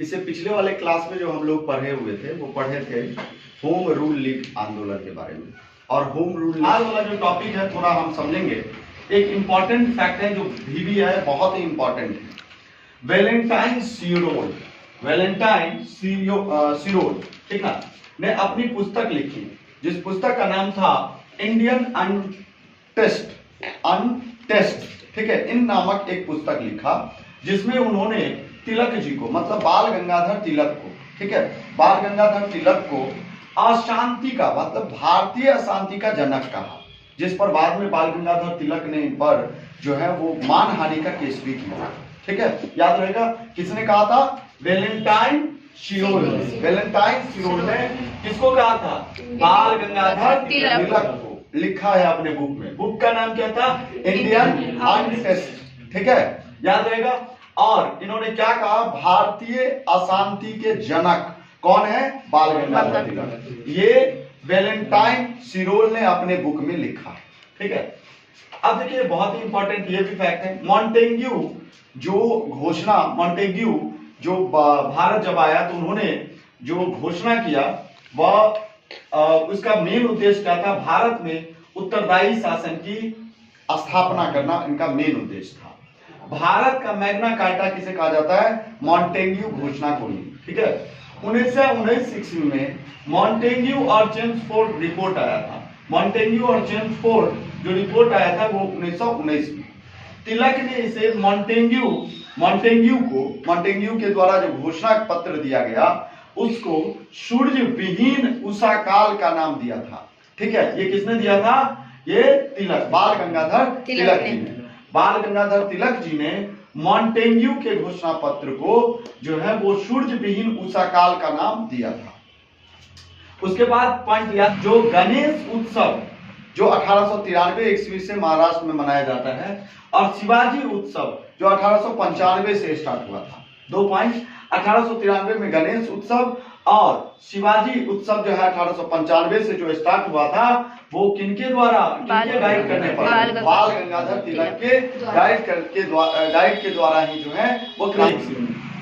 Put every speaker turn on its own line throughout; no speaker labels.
इससे पिछले वाले क्लास में जो हम लोग पढ़े हुए थे वो पढ़े थे होम रूल लीग आंदोलन के बारे में। और होम रूल आज वाला जो टॉपिक है थोड़ा हम समझेंगे। एक इंपॉर्टेंट फैक्ट है जो भी है, बहुत ही इंपॉर्टेंट है। वैलेंटाइन सीरोल, ठीक ना, ने अपनी पुस्तक लिखी जिस पुस्तक का नाम था इंडियन अनटेस्ट, ठीक है, इन नामक एक पुस्तक लिखा जिसमें उन्होंने तिलक जी को, मतलब बाल गंगाधर तिलक को, ठीक है, बाल गंगाधर तिलक को अशांति का, मतलब भारतीय अशांति का जनक कहा, जिस पर बाद में बाल गंगाधर तिलक ने इन पर जो है वो मानहानि का केस भी किया, ठीक है, याद रहेगा। किसने कहा था? वैलेंटाइन सीरोल ने किसको कहा था? बाल गंगाधर तिलक को। लिखा है अपने बुक में, बुक का नाम क्या था? इंडियन अनटेस्ट, ठीक है, याद रहेगा। और इन्होंने क्या कहा? भारतीय अशांति के जनक कौन है? बाल गंगाधर तिलक। ये वैलेंटाइन सीरोल ने अपने बुक में लिखा, ठीक है। अब देखिए बहुत ही इंपॉर्टेंट ये भी फैक्ट है, मॉन्टेग्यू जो भारत जब आया तो उन्होंने जो घोषणा किया वह उसका मेन उद्देश्य क्या था? भारत में उत्तरदायी शासन की स्थापना करना इनका मेन उद्देश्य था। भारत का मैग्ना कार्टा किसे कहा जाता है? मॉन्टेग्यू घोषणा को, ठीक है। 1919 ईस्वी में मॉन्टेग्यू और चेम्सफोर्ड रिपोर्ट आया था। मॉन्टेग्यू और चेम्सफोर्ड जो रिपोर्ट आया था वो 1919 में। तिलक ने इसे मॉन्टेग्यू के द्वारा जो घोषणा पत्र दिया गया उसको सूर्य विहीन उषा काल का नाम दिया था, ठीक है। ये किसने दिया था? ये तिलक, बाल गंगाधर तिलक जी ने। बाल गंगाधर तिलक जी ने मॉन्टेग्यू के घोषणा पत्र को जो है वो सूर्य विहीन उषा काल का नाम दिया था। उसके बाद पॉइंट लिया, जो गणेश उत्सव जो 1893 ईस्वी से महाराष्ट्र में मनाया जाता है और शिवाजी उत्सव जो 1895 से स्टार्ट हुआ था। 2 पॉइंट, 1893 में गणेश उत्सव और शिवाजी उत्सव जो है 1895 से जो स्टार्ट हुआ था वो किनके द्वारा, किनके गाइड करने पर? बाल गंगाधर तिलक के गाइड के द्वारा ही जो है वो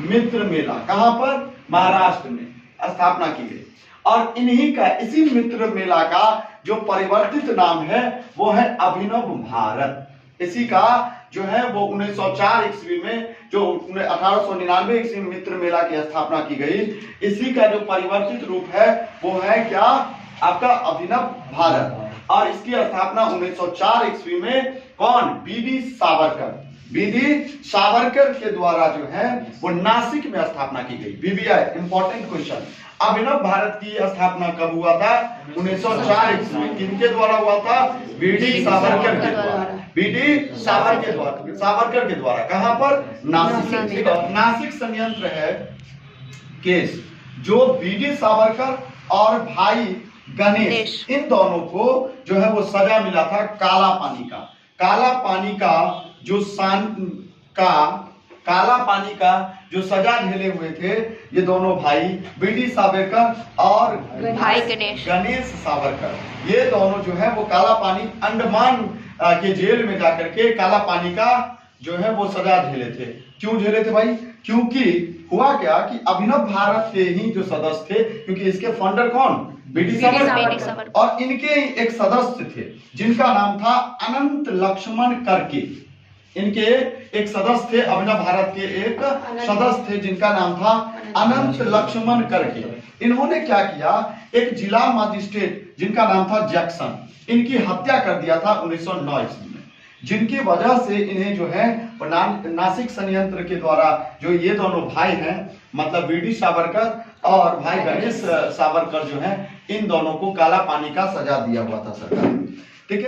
मित्र मेला कहां पर? महाराष्ट्र में स्थापना की गई। और इन्हीं का, इसी मित्र मेला का जो परिवर्तित नाम है वो है अभिनव भारत। इसी का जो है वो 1904 ईस्वी में, जो 1899 ईस्वी में मित्र मेला की स्थापना की गई, इसी का जो परिवर्तित रूप है वो है क्या? आपका अभिनव भारत। और इसकी स्थापना 1904 ईस्वी में कौन? बीडी सावरकर के द्वारा जो है वो नासिक में स्थापना की गई। BBI important question. Abhinav Bharat की स्थापना कब हुआ था? 1904 ईस्वी में। किनके द्वारा हुआ था? बीडी सावरकर के द्वारा। कहां पर? नासिक। नासिक संयंत्र है केस जो बीडी सावरकर और भाई गणेश, इन दोनों को जो है वो सजा मिला था काला पानी का जो सजा झेले हुए थे ये दोनों भाई बीडी सावरकर और भाई गणेश सावरकर, ये दोनों जो है वो काला पानी अंडमान के जेल में जाकर के काला पानी का जो है वो सजा झेले थे। क्यों झेले थे भाई? क्योंकि हुआ क्या कि अभिनव भारत के ही जो सदस्य थे, क्योंकि इसके फाउंडर कौन? बीडी सावरकर, और इनके एक सदस्य थे जिनका नाम था अनंत लक्ष्मण करके। इनके एक सदस्य थे, अभिनव भारत के एक सदस्य थे जिनका नाम था अनंत लक्ष्मण करके। इन्होंने क्या किया? एक जिला मजिस्ट्रेट जिनका नाम था जैक्सन, इनकी हत्या कर दिया था 1909 ईस्वी में, जिनकी वजह से इन्हें जो है नासिक संयंत्र के द्वारा जो ये दोनों भाई हैं, मतलब बीडी सावरकर और भाई गणेश सावरकर जो है, इन दोनों को काला पानी का सजा दिया हुआ था सरकार।